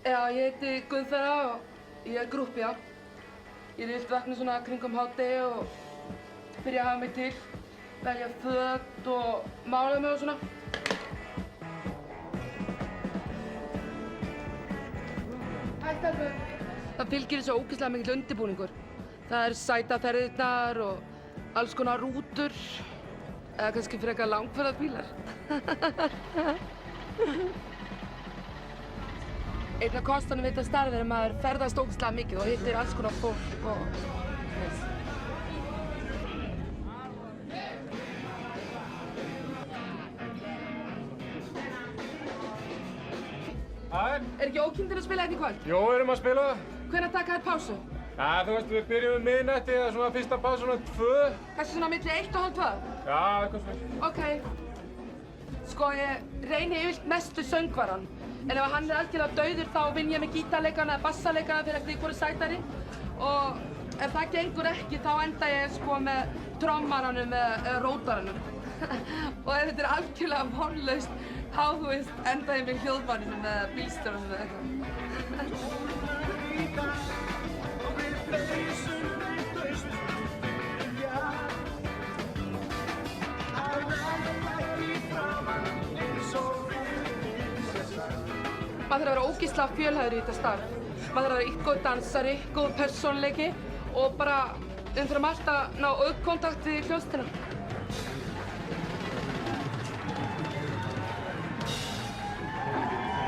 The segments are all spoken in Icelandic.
Já, ég heiti Guðfinna og ég er grúppía. Ég er vilt vakna svona kringum hádegi og byrja að hafa mig til, velja föt og mála mig og svona. Hæ, stelpur. Það fylgir þessu ógeðslega mikill undirbúningur. Það er sætaferðirnar og alls konar rútur, eða kannski frekar langferðarbílar. Einn af kostanum við þetta starf er að maður ferðast ógeðslega mikið og hittir alls konar fólk og þess. Er ekki ókyndir að spila hérna í kvöld? Jó, við erum að spila það. Hvenær taka þér pásu? Já, þú veist, við byrjum miðnætti eða svona fyrsta pásu svona 2. Kannski svona milli 1 og hálf 2? Já, eitthvað svona. Ok. Sko, ég reyni yfirleitt mestu söngvaran. En ef hann er algjörlega dauður þá vinn ég með gítarleikana eða bassaleikana fyrir eftir hvort er sætari. Og ef það gengur ekki þá enda ég sko með trommaranum eða rótaranum. Og ef þetta er algjörlega vonlaust þá, þú veist, enda ég með hljóðbanninu eða bílstjóranum eða eitthvað. Maður þarf að vera ógeðslega fjölhæfur í þetta starf. Maður þarf að vera góð dansari, góð persónuleiki og bara umfram allt að ná augnkontakt við hljómsveitina.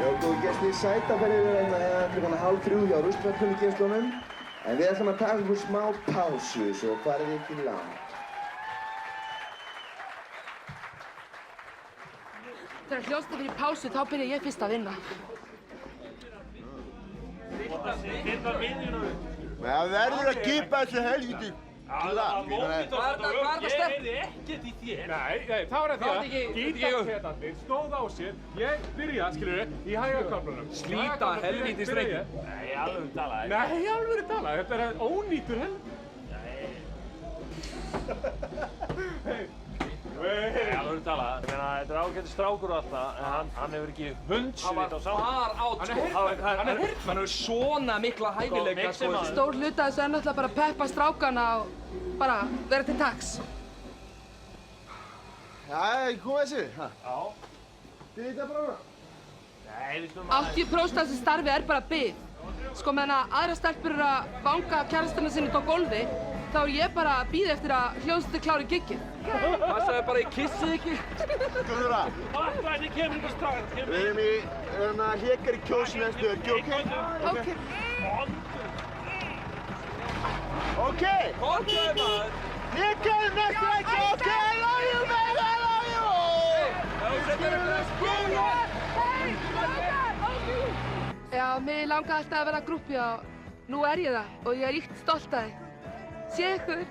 Já, góðu gestir, sætaferðir eru hérna klukkan 2:30 hjá Ruslaförugeymslunum. En við ætlum að taka ykkur smá pásu, svo farið þið ekki langt. Þegar hljómsveitin fyrir pásu, þá byrja ég fyrst að vinna. Það verður að kipa þessu helviti glatt. Hvað er það stefn? Ég heyrði ekkert í þér. Nei, þá er það því að gítarpedarnir stóð á sér. Ég byrja, skilurðu, í hægaköflunum. Slíta helvítis reykjum. Nei, alveg talaði. Nei, alveg talaði. Þetta er ónýtur helviti. Nei, alveg talaði. Ég meina, þetta er ágættur strákur og allt það, en hann hefur ekki hundsvit á sátt. Hann hefur svona mikla hæfileika, sko. Stór hluta þessu er náttúrulega bara að peppa strákana og bara vera til taks. Jæja, komið þessu. Já. Þið þetta bara? Nei, við slumum að... 80% af þessu starfi er bara bið. Sko, meðan að aðra stelpur eru að vanga kærasturna sinni á gólfi, þá er ég bara að bíða eftir að hljómsveitin klári giggið. Passaðu bara í kissið ekki. Guðra, Þetta kemur ykkur strákar. við erum í hlékar í kjósinu en stöðu, ekki ok? Ok. Ok! Kortaði maður. Hlékar næstu ekki, ok? I love you, baby, I love you! Skilur! Já, mig langaði alltaf að vera grúppía og nú er ég það og ég er ríkt stolt af því. Sé ykkur!